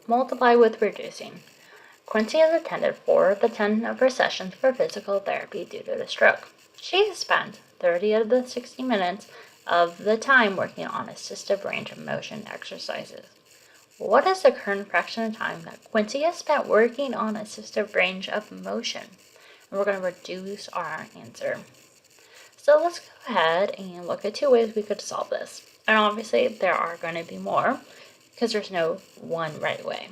Multiply with reducing. Quincy has attended 4 of the 10 of her sessions for physical therapy due to the stroke. She has spent 30 of the 60 minutes of the time working on assistive range of motion exercises. What is the current fraction of time that Quincy has spent working on assistive range of motion? And we're going to reduce our answer. So let's go ahead and look at 2 ways we could solve this. And obviously there are going to be more because there's no one right way.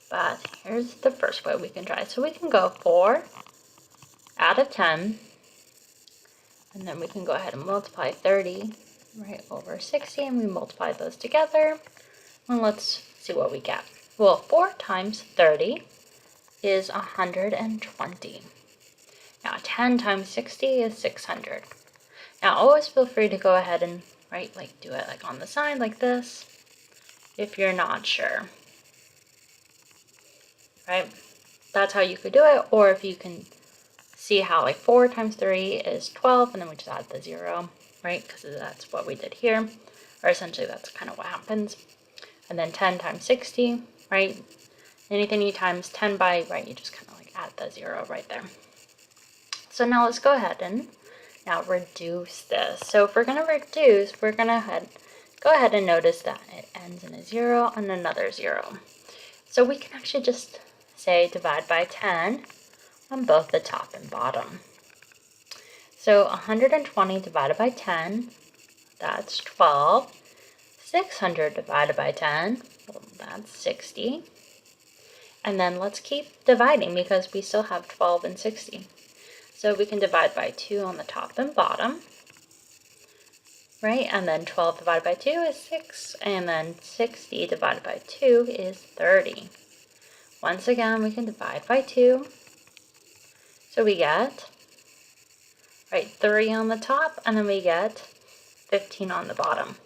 But here's the first way we can try. So we can go 4 out of 10, and then we can go ahead and multiply 30 right over 60, and we multiply those together. And let's see what we get. Well, 4 times 30 is 120. Now 10 times 60 is 600. Now always feel free to go ahead and do it like on the side like this if you're not sure. Right? That's how you could do it, or if you can see how 4 times 3 is 12, and then we just add the 0, right? Because that's what we did here, or essentially that's kind of what happens. And then 10 times 60, right? Anything you times 10 by, right, you just kind of add the 0 right there. So now let's go ahead and now reduce this. So if we're going to reduce, we're going to go ahead and notice that it ends in a 0 and another 0. So we can actually just say divide by 10 on both the top and bottom. So 120 divided by 10, that's 12. 600 divided by 10, well, that's 60. And then let's keep dividing because we still have 12 and 60. So we can divide by 2 on the top and bottom, right? And then 12 divided by 2 is 6, and then 60 divided by 2 is 30. Once again, we can divide by 2. So we get, 3 on the top, and then we get 15 on the bottom.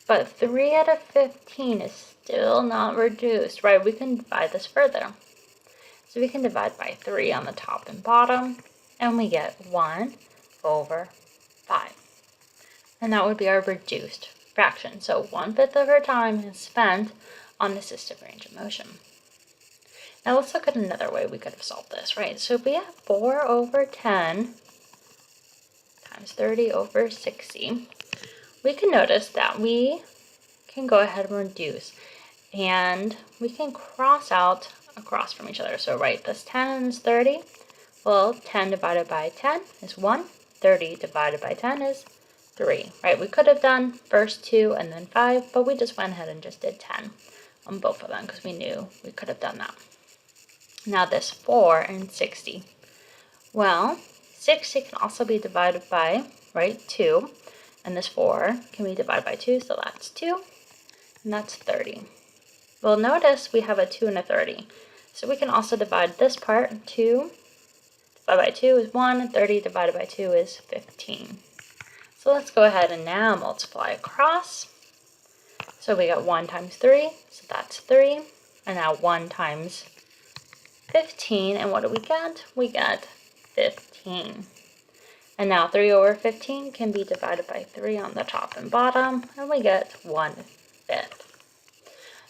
But 3 out of 15 is still not reduced, right? We can divide this further. So we can divide by 3 on the top and bottom, and we get 1 over 5. And that would be our reduced fraction. So 1/5 of our time is spent on assistive range of motion. Now let's look at another way we could have solved this, right? So if we have 4 over 10 times 30 over 60, we can notice that we can go ahead and reduce, and we can cross out across from each other. So this 10 is 30. Well, 10 divided by 10 is 1. 30 divided by 10 is 3, right? We could have done first 2 and then 5, but we just went ahead and just did 10 on both of them because we knew we could have done that. Now this 4 and 60. Well, 60 can also be divided by, 2. And this 4 can be divided by 2, so that's 2. And that's 30. Well, notice we have a 2 and a 30. So we can also divide this part. 2 divided by 2 is 1, and 30 divided by 2 is 15. So let's go ahead and now multiply across. So we got 1 times 3, so that's 3. And now 1 times 15, and what do we get? We get 15. And now 3 over 15 can be divided by 3 on the top and bottom, and we get 1/5.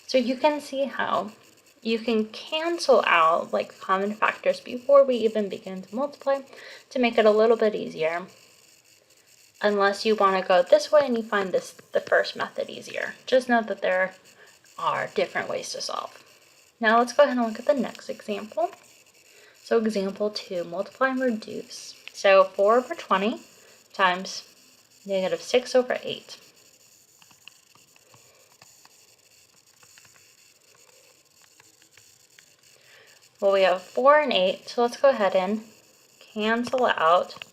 So you can see how you can cancel out common factors before we even begin to multiply to make it a little bit easier. Unless you want to go this way and you find the first method easier. Just know that there are different ways to solve. Now let's go ahead and look at the next example. So example 2, multiply and reduce. So 4 over 20 times negative 6 over 8. Well, we have 4 and 8, so let's go ahead and cancel out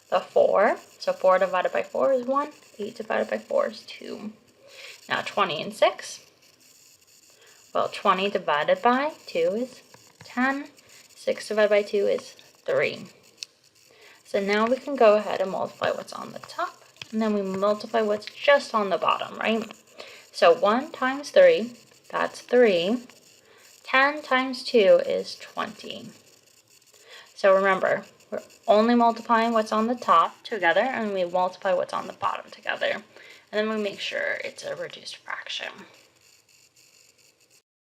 the 4. So 4 divided by 4 is 1, 8 divided by 4 is 2. Now 20 and 6. Well, 20 divided by 2 is 10. 6 divided by 2 is 3. So now we can go ahead and multiply what's on the top, and then we multiply what's just on the bottom, right? So 1 times 3, that's 3. 10 times 2 is 20. So remember, we're only multiplying what's on the top together, and we multiply what's on the bottom together. And then we make sure it's a reduced fraction.